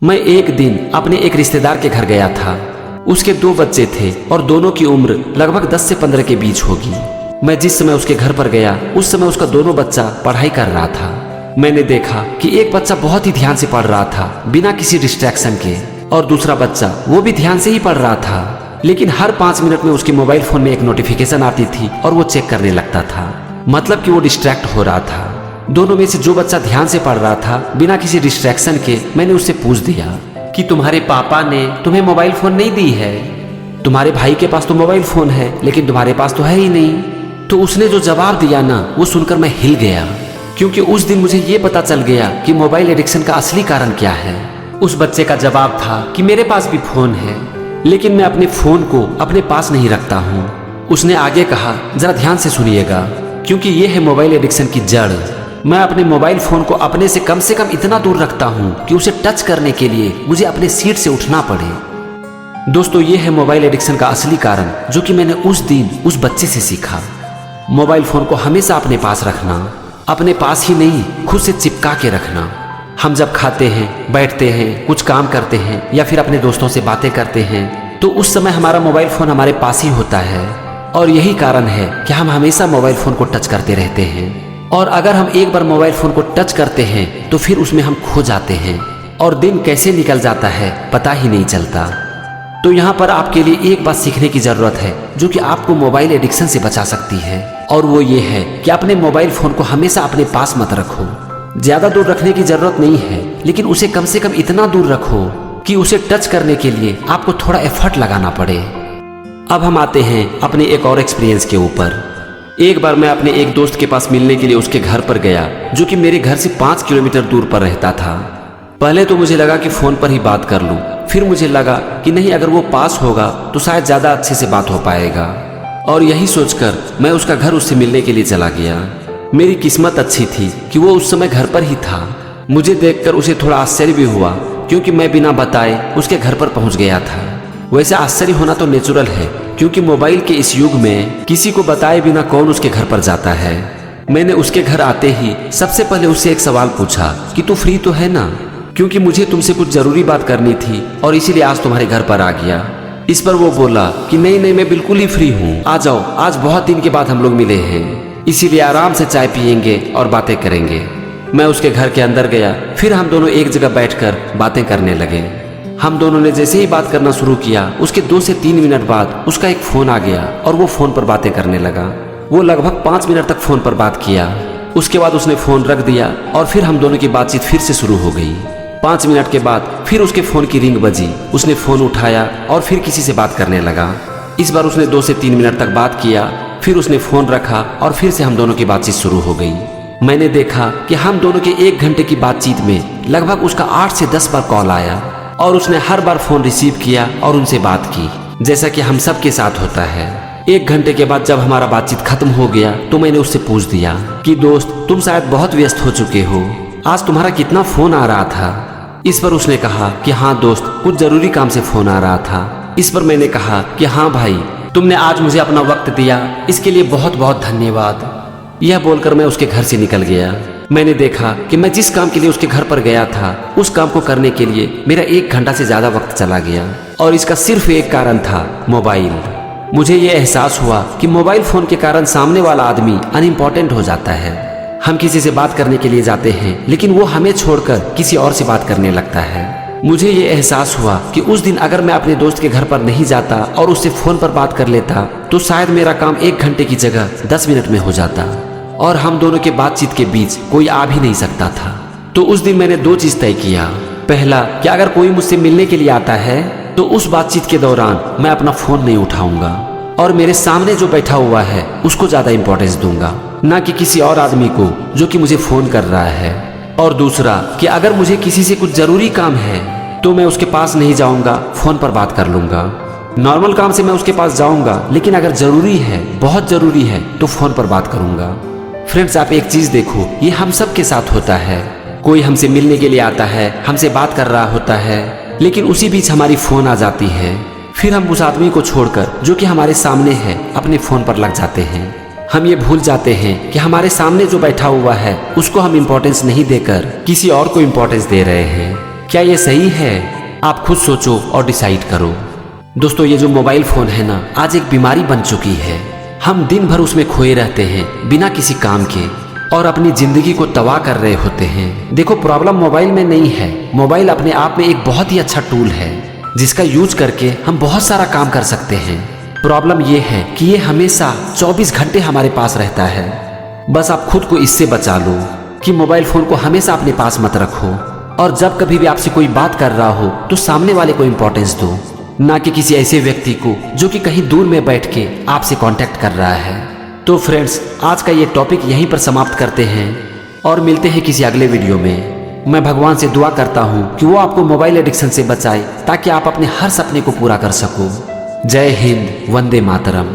मैं एक दिन अपने एक रिश्तेदार के घर गया था। उसके 2 बच्चे थे और दोनों की उम्र लगभग 10 से 15 के बीच होगी। मैं जिस समय उसके घर पर गया उस समय उसका दोनों बच्चा पढ़ाई कर रहा था। मैंने देखा कि एक बच्चा बहुत ही ध्यान से पढ़ रहा था बिना किसी डिस्ट्रैक्शन के, और दूसरा बच्चा वो भी ध्यान से ही पढ़ रहा था, लेकिन हर 5 मिनट में उसके मोबाइल फोन में एक नोटिफिकेशन आती थी और वो चेक करने लगता था, मतलब कि वो डिस्ट्रैक्ट हो रहा था। दोनों में से जो बच्चा ध्यान से पढ़ रहा था बिना किसी डिस्ट्रैक्शन के, मैंने उससे पूछ दिया कि तुम्हारे पापा ने तुम्हें मोबाइल फोन नहीं दी है? तुम्हारे भाई के पास तो मोबाइल फोन है लेकिन तुम्हारे पास तो है ही नहीं। तो उसने जो जवाब दिया ना, वो सुनकर मैं हिल गया, क्योंकि उस दिन मुझे ये पता चल गया कि मोबाइल एडिक्शन का असली कारण क्या है। उस बच्चे का जवाब था कि मेरे पास भी फोन है लेकिन मैं अपने फोन को अपने पास नहीं रखता हूँ। उसने आगे कहा, जरा ध्यान से सुनिएगा, क्योंकि ये है मोबाइल एडिक्शन की जड़। मैं अपने मोबाइल फोन को अपने से कम इतना दूर रखता हूँ कि उसे टच करने के लिए मुझे अपने सीट से उठना पड़े। दोस्तों, ये है मोबाइल एडिक्शन का असली कारण, जो कि मैंने उस दिन उस बच्चे से सीखा। मोबाइल फोन को हमेशा अपने पास रखना, अपने पास ही नहीं खुद से चिपका के रखना। हम जब खाते हैं, बैठते हैं, कुछ काम करते हैं या फिर अपने दोस्तों से बातें करते हैं, तो उस समय हमारा मोबाइल फोन हमारे पास ही होता है, और यही कारण है कि हम हमेशा मोबाइल फोन को टच करते रहते हैं। और अगर हम एक बार मोबाइल फोन को टच करते हैं तो फिर उसमें हम खो जाते हैं और दिन कैसे निकल जाता है पता ही नहीं चलता। तो यहाँ पर आपके लिए एक बात सीखने की जरूरत है जो कि आपको मोबाइल एडिक्शन से बचा सकती है, और वो ये है कि अपने मोबाइल फोन को हमेशा अपने पास मत रखो। ज्यादा दूर रखने की जरूरत नहीं है, लेकिन उसे कम से कम इतना दूर रखो कि उसे टच करने के लिए आपको थोड़ा एफर्ट लगाना पड़े। अब हम आते हैं अपने एक और एक्सपीरियंस के ऊपर। एक बार मैं अपने एक दोस्त के पास मिलने के लिए उसके घर पर गया, जो कि मेरे घर से 5 किलोमीटर दूर पर रहता था। पहले तो मुझे लगा कि फोन पर ही बात कर लूं, फिर मुझे लगा कि नहीं, अगर वो पास होगा तो शायद ज्यादा अच्छे से बात हो पाएगा, और यही सोचकर मैं उसका घर उससे मिलने के लिए चला गया। मेरी किस्मत अच्छी थी कि वो उस समय घर पर ही था। मुझे देखकर उसे थोड़ा आश्चर्य भी हुआ, क्योंकि मैं बिना बताए उसके घर पर पहुंच गया था। वैसे आश्चर्य होना तो नेचुरल है, क्योंकि मोबाइल के इस युग में किसी को बताए बिना कौन उसके घर पर जाता है। मैंने उसके घर आते ही सबसे पहले उससे एक सवाल पूछा कि तू फ्री तो है ना, क्योंकि मुझे तुमसे कुछ जरूरी बात करनी थी और इसीलिए आज तुम्हारे घर पर आ गया। इस पर वो बोला कि नहीं नहीं, मैं बिल्कुल ही फ्री हूँ, आ जाओ, आज बहुत दिन के बाद हम लोग मिले हैं, इसीलिए आराम से चाय पियेंगे और बातें करेंगे। मैं उसके घर के अंदर गया, फिर हम दोनों एक जगह बैठकर बातें करने लगे। हम दोनों ने जैसे ही बात करना शुरू किया, उसके 2 से 3 मिनट बाद उसका एक फोन आ गया और वो फोन पर बातें करने लगा। वो लगभग 5 मिनट तक फोन पर बात किया। उसके बाद उसने फोन रख दिया और फिर हम दोनों की बातचीत फिर से शुरू हो गई। 5 मिनट के बाद फिर उसके फोन की रिंग बजी। उसने फोन उठाया और फिर किसी से बात करने लगा। इस बार उसने 2 से 3 मिनट तक बात किया, फिर उसने फोन रखा और फिर से हम दोनों की बातचीत शुरू हो गई। मैंने देखा कि हम दोनों के 1 घंटे की बातचीत में लगभग उसका 8 से 10 बार कॉल आया, और उसने हर बार फोन रिसीव किया और उनसे बात की, जैसा कि हम सब के साथ होता है। 1 घंटे के बाद जब हमारा बातचीत खत्म हो गया तो मैंने उससे पूछ दिया कि दोस्त, तुम शायद बहुत व्यस्त हो चुके हो, आज तुम्हारा कितना फोन आ रहा था? इस पर उसने कहा कि हाँ दोस्त, कुछ जरूरी काम से फोन आ रहा था। इस पर मैंने कहा कि हाँ भाई, तुमने आज मुझे अपना वक्त दिया, इसके लिए बहुत बहुत धन्यवाद। यह बोलकर मैं उसके घर से निकल गया। मैंने देखा कि मैं जिस काम के लिए उसके घर पर गया था, उस काम को करने के लिए मेरा 1 घंटा से ज्यादा वक्त चला गया, और इसका सिर्फ एक कारण था, मोबाइल। मुझे ये एहसास हुआ कि मोबाइल फोन के कारण सामने वाला आदमी अनइम्पोर्टेंट हो जाता है। हम किसी से बात करने के लिए जाते हैं लेकिन वो हमें छोड़कर किसी और से बात करने लगता है। मुझे ये एहसास हुआ कि उस दिन अगर मैं अपने दोस्त के घर पर नहीं जाता और उससे फोन पर बात कर लेता तो शायद मेरा काम 1 घंटे की जगह 10 मिनट में हो जाता, और हम दोनों के बातचीत के बीच कोई आ भी नहीं सकता था। तो उस दिन मैंने 2 चीज तय किया। पहला, कि अगर कोई मुझसे मिलने के लिए आता है तो उस बातचीत के दौरान मैं अपना फोन नहीं उठाऊंगा, और मेरे सामने जो बैठा हुआ है उसको ज्यादा इंपॉर्टेंस दूंगा, ना कि किसी और आदमी को जो कि मुझे फोन कर रहा है। और दूसरा, कि अगर मुझे किसी से कुछ जरूरी काम है तो मैं उसके पास नहीं जाऊंगा, फोन पर बात कर लूंगा। नॉर्मल काम से मैं उसके पास जाऊंगा, लेकिन अगर जरूरी है, बहुत जरूरी है, तो फोन पर बात करूंगा। फ्रेंड्स, आप एक चीज देखो, ये हम सब के साथ होता है। कोई हमसे मिलने के लिए आता है, हमसे बात कर रहा होता है, लेकिन उसी बीच हमारी फोन आ जाती है। फिर हम उस आदमी को छोड़कर जो कि हमारे सामने है अपने फोन पर लग जाते हैं। हम ये भूल जाते हैं कि हमारे सामने जो बैठा हुआ है उसको हम इम्पोर्टेंस नहीं देकर किसी और को इम्पोर्टेंस दे रहे हैं। क्या ये सही है? आप खुद सोचो और डिसाइड करो। दोस्तों, ये जो मोबाइल फोन है ना, आज एक बीमारी बन चुकी है। हम दिन भर उसमें खोए रहते हैं बिना किसी काम के और अपनी जिंदगी को तबाह कर रहे होते हैं। देखो, प्रॉब्लम मोबाइल में नहीं है। मोबाइल अपने आप में एक बहुत ही अच्छा टूल है जिसका यूज करके हम बहुत सारा काम कर सकते हैं। प्रॉब्लम ये है कि ये हमेशा 24 घंटे हमारे पास रहता है। बस आप खुद को इससे बचा लो कि मोबाइल फोन को हमेशा अपने पास मत रखो, और जब कभी भी आपसे कोई बात कर रहा हो तो सामने वाले को इंपॉर्टेंस दो, ना कि किसी ऐसे व्यक्ति को जो कि कहीं दूर में बैठ के आपसे कांटेक्ट कर रहा है। तो फ्रेंड्स, आज का ये टॉपिक यहीं पर समाप्त करते हैं और मिलते हैं किसी अगले वीडियो में। मैं भगवान से दुआ करता हूँ कि वो आपको मोबाइल एडिक्शन से बचाए ताकि आप अपने हर सपने को पूरा कर सको। जय हिंद, वंदे मातरम।